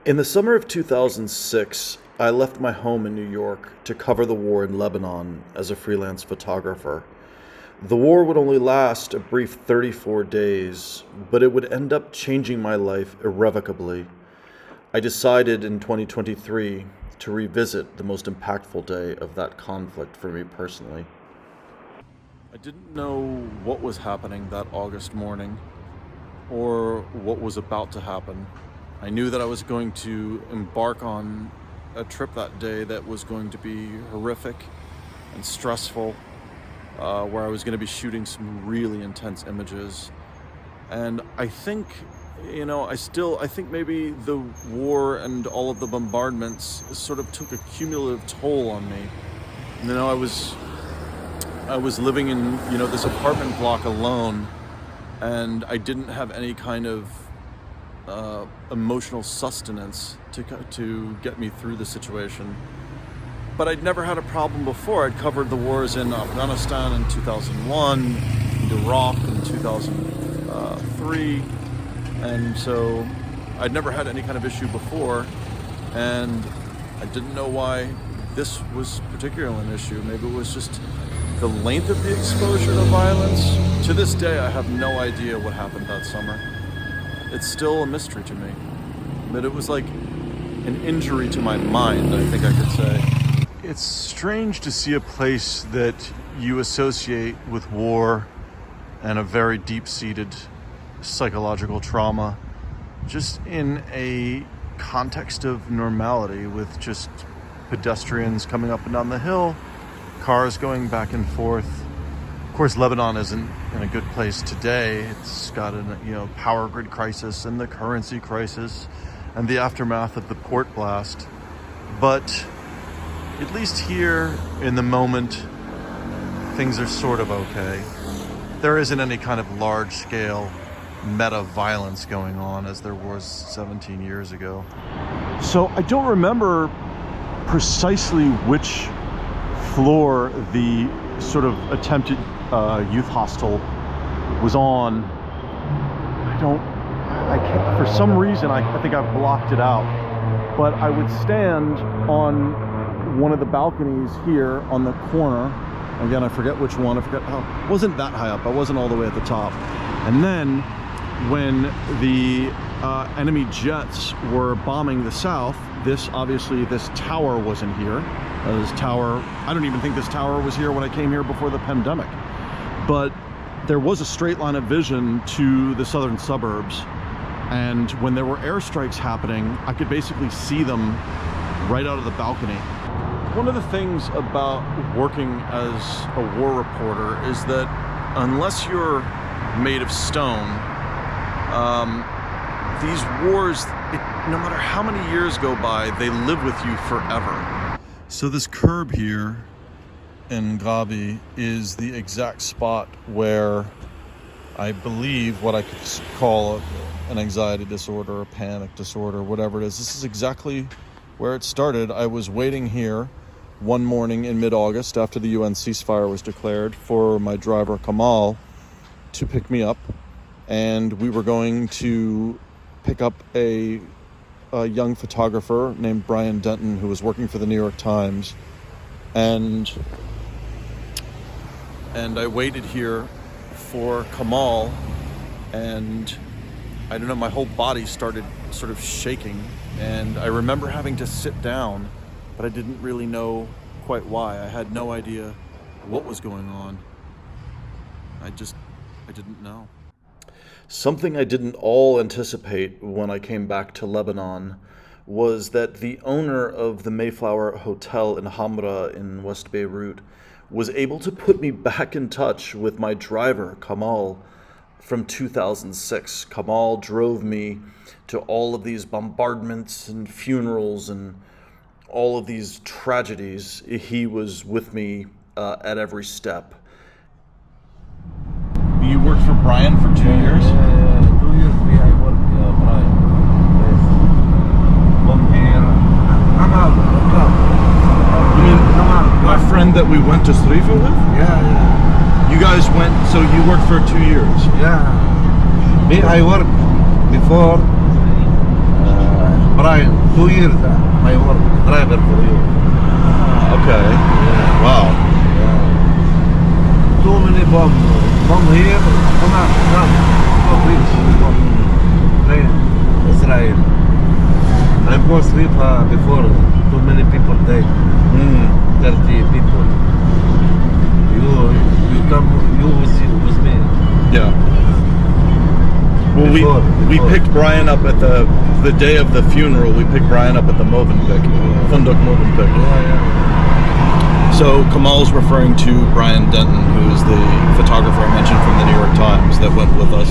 In the summer of 2006, I left my home in New York to cover the war in Lebanon as a freelance photographer. The war would only last a brief 34 days, but it would end up changing my life irrevocably. I decided in 2023 to revisit the most impactful day of that conflict for me personally. I didn't know what was happening that August morning, or what was about to happen. I knew that I was going to embark on a trip that day that was going to be horrific and stressful, where I was going to be shooting some really intense images. And I think, I think maybe the war and all of the bombardments sort of took a cumulative toll on me. I was living in, this apartment block alone, and I didn't have any kind of emotional sustenance to get me through the situation. But I'd never had a problem before. I'd covered the wars in Afghanistan in 2001, Iraq in 2003, and so I'd never had any kind of issue before, and I didn't know why this was particularly an issue. Maybe it was just the length of the exposure to violence. To this day, I have no idea what happened that summer. It's still a mystery to me. But it was like an injury to my mind, I think I could say. It's strange to see a place that you associate with war and a very deep-seated psychological trauma just in a context of normality, with just pedestrians coming up and down the hill, cars going back and forth. Of course, Lebanon isn't in a good place today. It's got a power grid crisis and the currency crisis and the aftermath of the port blast. But at least here in the moment, things are sort of okay. There isn't any kind of large-scale meta violence going on as there was 17 years ago. So I don't remember precisely which floor the sort of attempted youth hostel was on. I can't, for some reason, I think I've blocked it out. But I would stand on one of the balconies here on the corner. Again, I forget which one. I forget how. It wasn't that high up. I wasn't all the way at the top. And then when the enemy jets were bombing the south, this tower wasn't here. This tower, I don't even think this tower was here when I came here before the pandemic. But there was a straight line of vision to the southern suburbs. And when there were airstrikes happening, I could basically see them right out of the balcony. One of the things about working as a war reporter is that unless you're made of stone, these wars, no matter how many years go by, they live with you forever. So this curb here in Gabi is the exact spot where I believe what I could call an anxiety disorder, a panic disorder, whatever it is. This is exactly where it started. I was waiting here one morning in mid-August after the UN ceasefire was declared for my driver Kamal to pick me up, and we were going to pick up a young photographer named Brian Denton, who was working for the New York Times, and I waited here for Kamal, and I don't know, my whole body started sort of shaking, and I remember having to sit down, but I didn't really know quite why. I had no idea what was going on. I didn't know. Something I didn't all anticipate when I came back to Lebanon was that the owner of the Mayflower Hotel in Hamra in West Beirut was able to put me back in touch with my driver, Kamal, from 2006. Kamal drove me to all of these bombardments and funerals and all of these tragedies. He was with me at every step. You worked for Brian for 2 years? 2 years I worked Brian. Yes. From here. You mean my friend that we went to Srifa with? Yeah. You guys went, so you worked for 2 years? Yeah. Me, I worked before Brian, 2 years my work driver for you. Okay. Yeah. Wow. Yeah. Too many bomb here. Not reach from plane Israel. I'm go sleep before too many people died. 30 people. You come with me. Yeah. Well, we picked Brian up at the day of the funeral. We picked Brian up at the Movenpick, Funduk Movenpick. So Kamal's referring to Brian Denton, who is the photographer I mentioned from the New York Times that went with us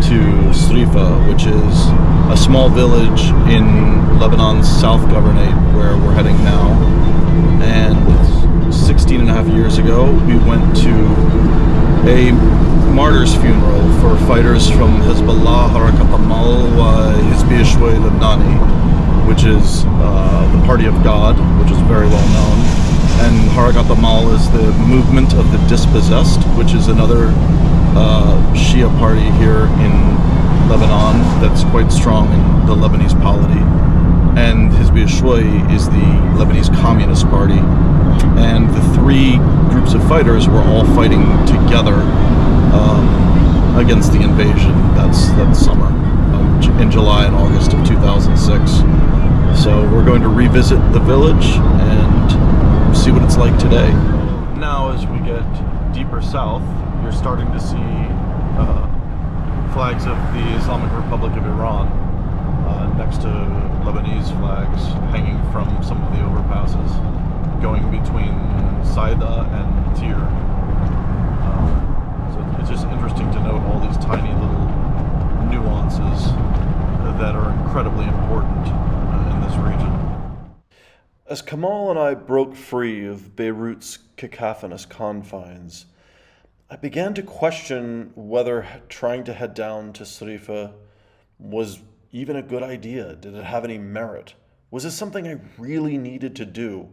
to Srifa, which is a small village in Lebanon's South Governorate where we're heading now. And 16 and a half years ago, we went to a martyr's funeral for fighters from Hezbollah, Harakat Amal, Hizbi Shway Lebanani, which is the Party of God, which is very well known. And Harakat Amal is the movement of the dispossessed, which is another Shia party here in Lebanon that's quite strong in the Lebanese polity. And Hizbi Shway is the Lebanese Communist Party. And the three groups of fighters were all fighting together against the invasion that summer in July and August of 2006. So we're going to revisit the village and see what it's like today. Now as we get deeper south, you're starting to see flags of the Islamic Republic of Iran next to Lebanese flags hanging from some of the overpasses going between Saida and Tir. So it's just interesting to note all these tiny little nuances that are incredibly important in this region. As Kamal and I broke free of Beirut's cacophonous confines, I began to question whether trying to head down to Srifa was even a good idea. Did it have any merit? Was this something I really needed to do?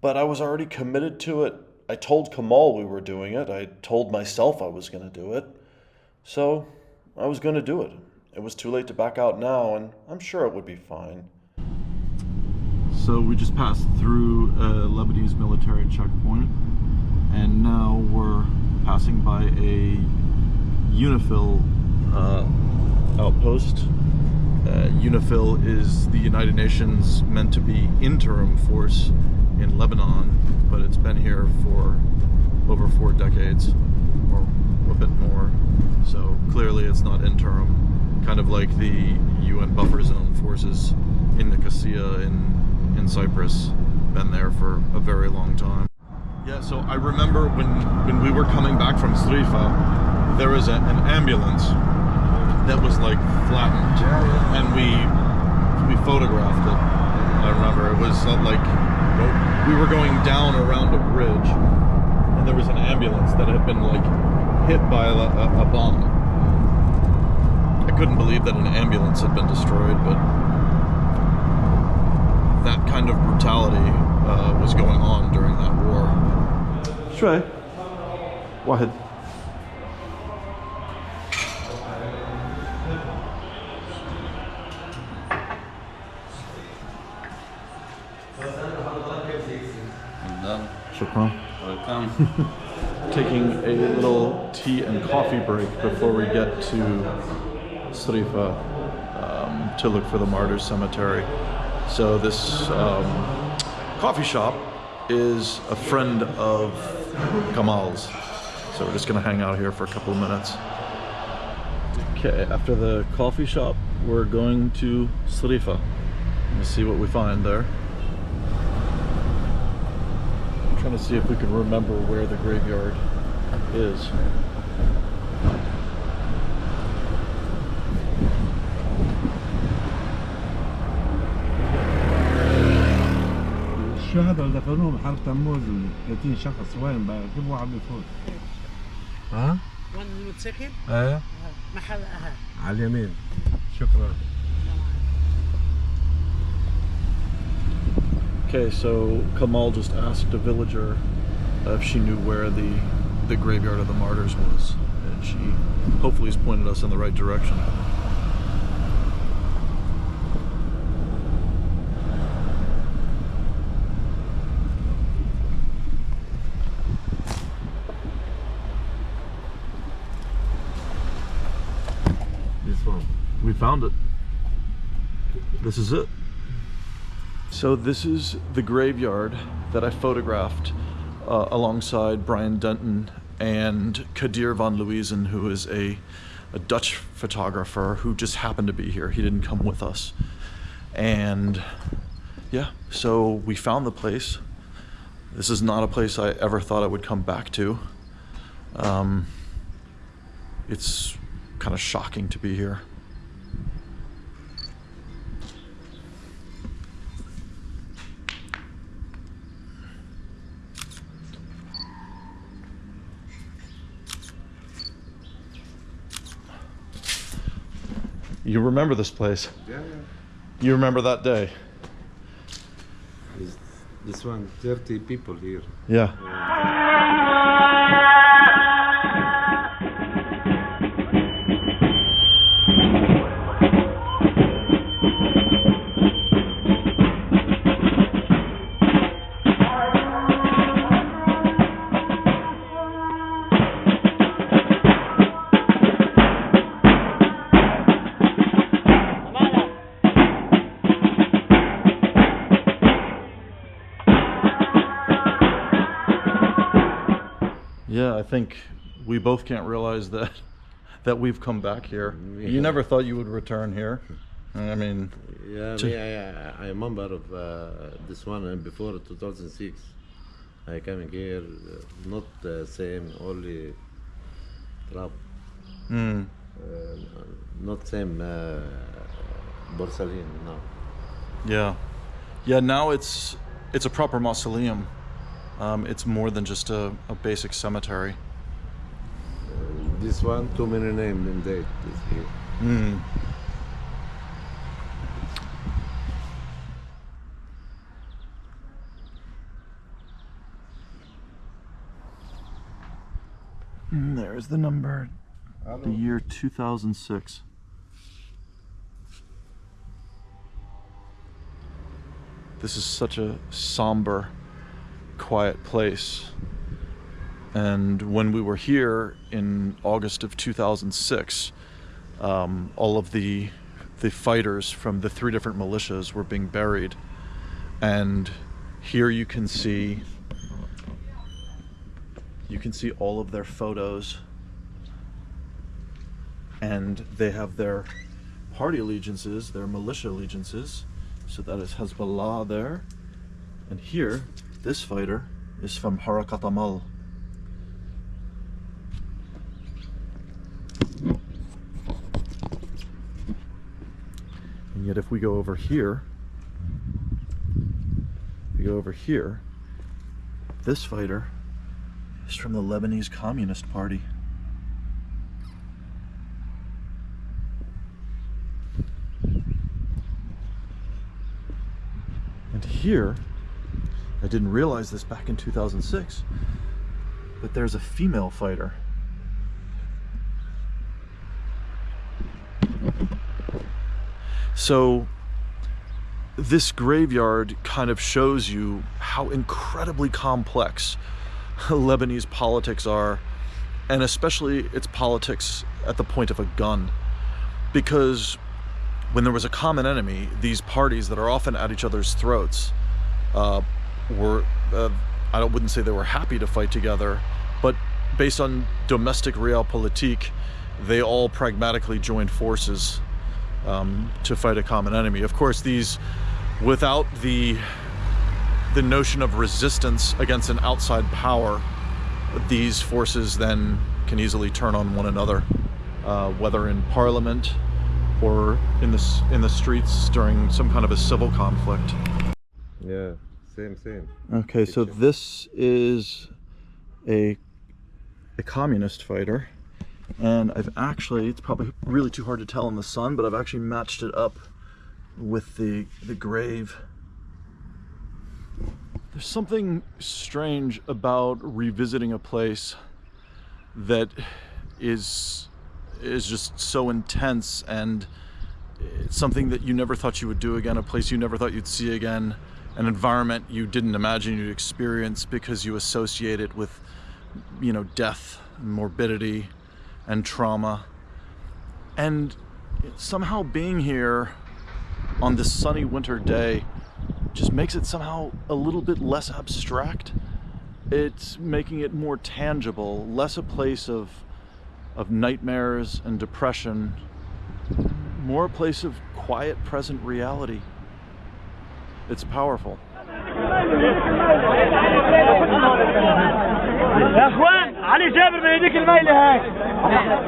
But I was already committed to it. I told Kamal we were doing it. I told myself I was going to do it. So I was going to do it. It was too late to back out now, and I'm sure it would be fine. So we just passed through a Lebanese military checkpoint, and now we're passing by a UNIFIL outpost. UNIFIL is the United Nations meant to be interim force in Lebanon, but it's been here for over 4 decades, or a bit more. So clearly it's not interim, kind of like the UN buffer zone forces in Nicosia in Cyprus, been there for a very long time. Yeah, so I remember when we were coming back from Srifa, there was an ambulance that was like flattened, and we photographed it. I remember it was like we were going down around a bridge, and there was an ambulance that had been like hit by a bomb. I couldn't believe that an ambulance had been destroyed, but that kind of brutality was going on during that war. Sure. واحد. Shukran. Welcome. Taking a little tea and coffee break before we get to Srifa to look for the Martyrs Cemetery. So this coffee shop is a friend of Kamal's. So we're just going to hang out here for a couple of minutes. Okay, after the coffee shop, we're going to Srifa. Let's see what we find there. I'm trying to see if we can remember where the graveyard is. الشهداء اللي دفنوهم بحرب تموز 30 شخص وين بقى كيف واحد بيفوت؟ ها؟ وين الموتوسيكل؟ ايه محل أهل على اليمين. شكرا. Okay, so Kamal just asked a villager if she knew where the graveyard of the martyrs was, and she hopefully has pointed us in the right direction. found it. This is it. So this is the graveyard that I photographed alongside Brian Denton and Kadir van Louisen, who is a Dutch photographer who just happened to be here. He didn't come with us. And yeah, so we found the place. This is not a place I ever thought I would come back to. It's kind of shocking to be here. You remember this place? Yeah, yeah. You remember that day? This one, 30 people here. Yeah. Yeah, I think we both can't realize that we've come back here. You never thought you would return here. I mean, yeah, I remember of this one before 2006. I coming here, not the same, only trap. Not same porcelain now. Yeah. Now it's a proper mausoleum. It's more than just a basic cemetery. This one, too many names and date is here. There's the number. The year 2006. This is such a somber, quiet place. And when we were here in August of 2006, all of the fighters from the 3 different militias were being buried. And here you can see all of their photos, and they have their party allegiances, their militia allegiances. So that is Hezbollah there. And here, this fighter is from Harakat Amal. And yet if we go over here, this fighter is from the Lebanese Communist Party. And here, I didn't realize this back in 2006, but there's a female fighter. So this graveyard kind of shows you how incredibly complex Lebanese politics are, and especially its politics at the point of a gun. Because when there was a common enemy, these parties that are often at each other's throats were, I wouldn't say they were happy to fight together, but based on domestic realpolitik, they all pragmatically joined forces to fight a common enemy. Of course, these, without the notion of resistance against an outside power, these forces then can easily turn on one another, whether in parliament or in the streets during some kind of a civil conflict. Yeah, same. Okay, so this is a communist fighter, and I've actually, it's probably really too hard to tell in the sun, but I've actually matched it up with the grave. There's something strange about revisiting a place that is just so intense, and it's something that you never thought you would do again, a place you never thought you'd see again, an environment you didn't imagine you'd experience because you associate it with, you know, death and morbidity and trauma. And somehow being here on this sunny winter day just makes it somehow a little bit less abstract. It's making it more tangible, less a place of nightmares and depression, more a place of quiet, present reality. It's powerful. يا اخوان علي جابر من هذيك الميله هاي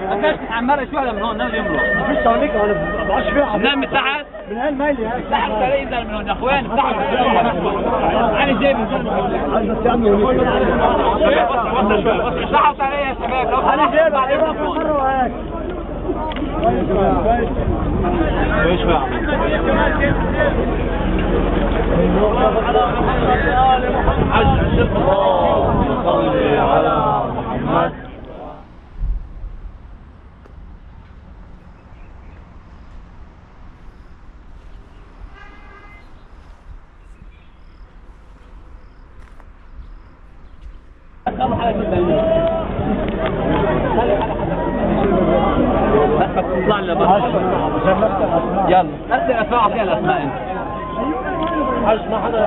ما فيش عماله شويه من هون نازل يمرق ما فيش هونيك انا ما بعرفش فيها نام من تحت من هالميله هاي تحت علي ينزل من هون يا اخوان تحت علي جابر عايز تعمل تحت علي يا شباب علي جابر عليكم مره هيك ايش بقى طلع لنا بس يلا اسال اسماء اعطيها الاسماء انت حاج ما حدا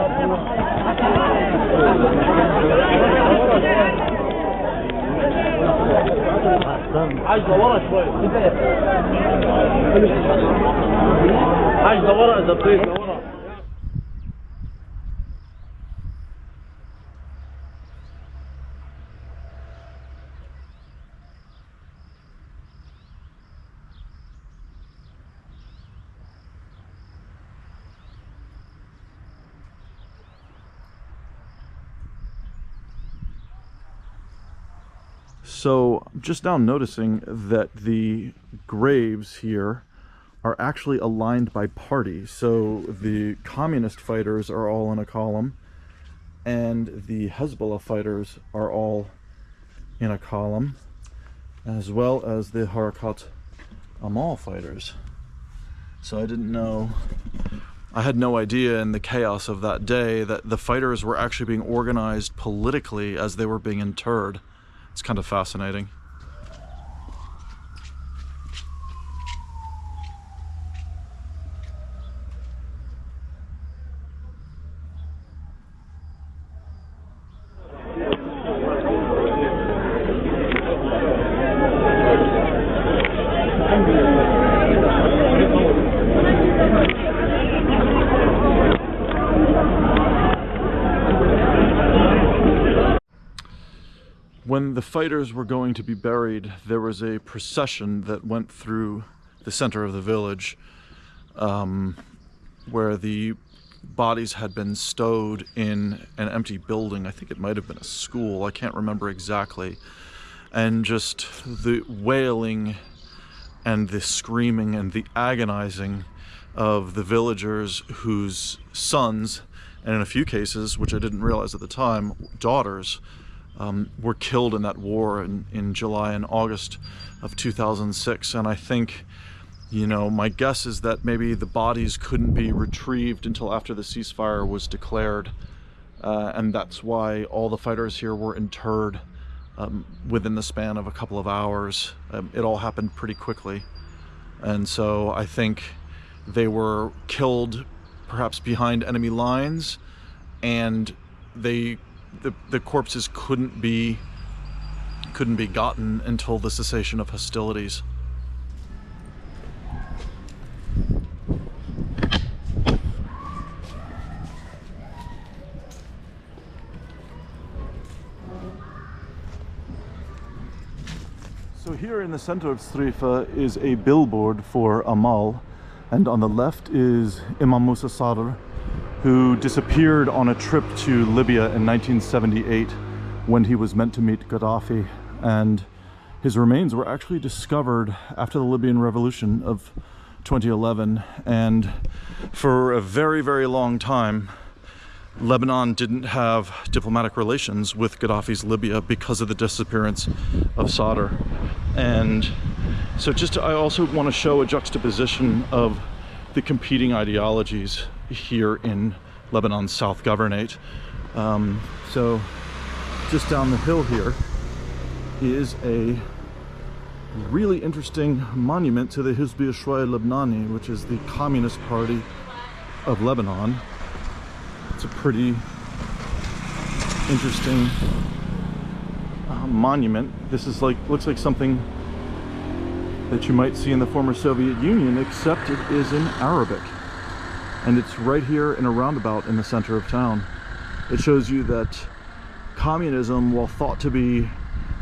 حاج دورها شوي حاج دورها اذا بتريد دورها. So just now noticing that the graves here are actually aligned by party. So the communist fighters are all in a column and the Hezbollah fighters are all in a column, as well as the Harakat Amal fighters. So I didn't know, I had no idea in the chaos of that day that the fighters were actually being organized politically as they were being interred. It's kind of fascinating. When the fighters were going to be buried, there was a procession that went through the center of the village, where the bodies had been stowed in an empty building. I think it might have been a school, I can't remember exactly. And just the wailing and the screaming and the agonizing of the villagers whose sons, and in a few cases, which I didn't realize at the time, daughters, were killed in that war in July and August of 2006. And I think, you know, my guess is that maybe the bodies couldn't be retrieved until after the ceasefire was declared. And that's why all the fighters here were interred within the span of a couple of hours. It all happened pretty quickly. And so I think they were killed perhaps behind enemy lines, and the corpses couldn't be gotten until the cessation of hostilities. So here in the center of Srifa is a billboard for Amal, and on the left is Imam Musa Sadr, who disappeared on a trip to Libya in 1978 when he was meant to meet Gaddafi, and his remains were actually discovered after the Libyan revolution of 2011. And for a very, very long time, Lebanon didn't have diplomatic relations with Gaddafi's Libya because of the disappearance of Sadr. And so I also want to show a juxtaposition of the competing ideologies here in Lebanon's South Governorate. So just down the hill here is a really interesting monument to the Hizb Lebanani, which is the Communist Party of Lebanon. It's a pretty interesting monument. This is looks like something that you might see in the former Soviet Union, except it is in Arabic. And it's right here in a roundabout in the center of town. It shows you that communism, while thought to be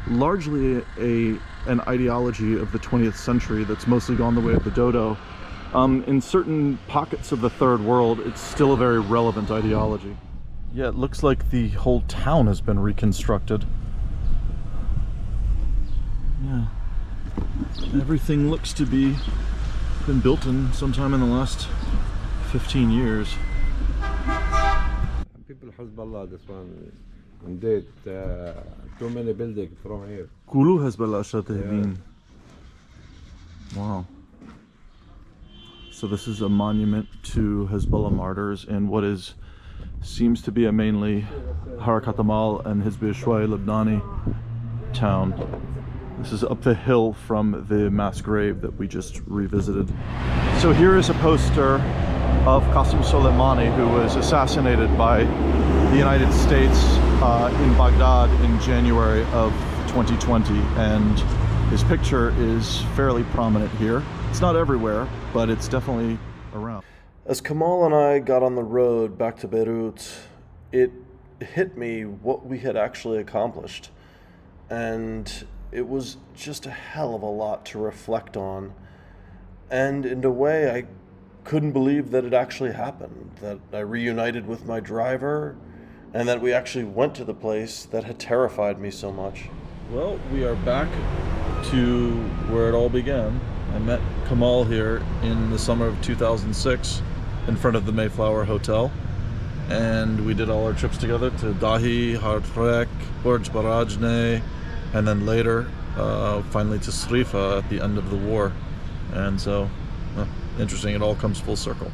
largely an ideology of the 20th century that's mostly gone the way of the dodo, in certain pockets of the third world, it's still a very relevant ideology. Yeah, it looks like the whole town has been reconstructed. Yeah. Everything looks to be been built in sometime in the last 15 years. People Hezbollah, this one, indeed, too many buildings from here. كلو Hezbollah شاتهين. Wow. So this is a monument to Hezbollah martyrs in what seems to be a mainly Harakat Amal and Hizb Lebanani town. This is up the hill from the mass grave that we just revisited. So here is a poster of Qasem Soleimani, who was assassinated by the United States in Baghdad in January of 2020, and his picture is fairly prominent here. It's not everywhere, but it's definitely around. As Kamal and I got on the road back to Beirut, it hit me what we had actually accomplished. And it was just a hell of a lot to reflect on. And in a way, I couldn't believe that it actually happened, that I reunited with my driver, and that we actually went to the place that had terrified me so much. Well, we are back to where it all began. I met Kamal here in the summer of 2006 in front of the Mayflower Hotel, and we did all our trips together to Dahi, Hartrek, Burj Barajne, and then later finally to Srifa at the end of the war. And so, interesting, it all comes full circle.